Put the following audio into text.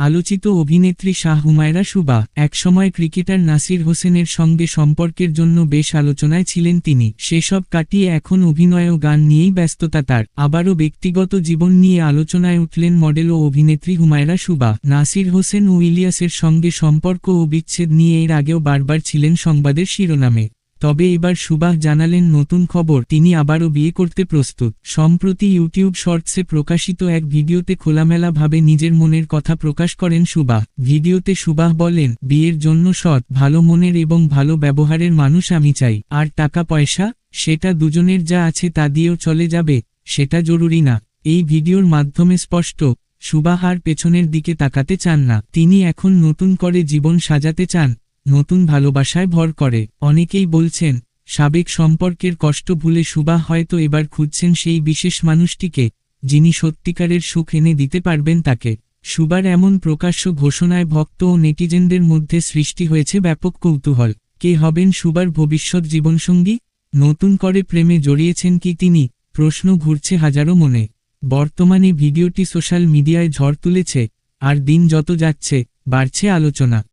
আলোচিত অভিনেত্রী শাহ হুমায়রা শুভা। একসময় ক্রিকেটার নাসির হোসেনের সঙ্গে সম্পর্কের জন্য বেশ আলোচনায় ছিলেন তিনি। সেসব কাটিয়ে এখন অভিনয় ও গান নিয়েই ব্যস্ততা তার। আবারও ব্যক্তিগত জীবন নিয়ে আলোচনায় উঠলেন মডেল ও অভিনেত্রী হুমায়রা শুভা। নাসির হোসেন ও ইলিয়াসের সঙ্গে সম্পর্ক ও বিচ্ছেদ নিয়ে এর আগেও বারবার ছিলেন সংবাদের শিরোনামে। তবে এবার শুভা জানালেন নতুন খবর, তিনি আবারও বিয়ে করতে প্রস্তুত। সম্প্রতি ইউটিউব শর্টসে প্রকাশিত এক ভিডিওতে খোলামেলাভাবে নিজের মনের কথা প্রকাশ করেন শুভা। ভিডিওতে শুভা বলেন, বিয়ের জন্য সৎ, ভালো মনের এবং ভালো ব্যবহারের মানুষ আমি চাই। আর টাকা পয়সা, সেটা দুজনের যা আছে তা দিয়েও চলে যাবে, সেটা জরুরি না। এই ভিডিওর মাধ্যমে স্পষ্ট, শুভা আর পেছনের দিকে তাকাতে চান না। তিনি এখন নতুন করে জীবন সাজাতে চান, নতুন ভালোবাসায় ভর করে। অনেকেই বলছেন, সাবেক সম্পর্কের কষ্ট ভুলে শুভা হয়তো এবার খুঁজছেন সেই বিশেষ মানুষটিকে, যিনি সত্যিকারের সুখ এনে দিতে পারবেন তাকে। শুভার এমন প্রকাশ্য ঘোষণায় ভক্ত ও নেটিজেনদের মধ্যে সৃষ্টি হয়েছে ব্যাপক কৌতূহল। কে হবেন শুভার ভবিষ্যৎ জীবনসঙ্গী? নতুন করে প্রেমে জড়িয়েছেন কি তিনি? প্রশ্ন ঘুরছে হাজারো মনে। বর্তমানে ভিডিওটি সোশ্যাল মিডিয়ায় ঝড় তুলেছে, আর দিন যত যাচ্ছে, বাড়ছে আলোচনা।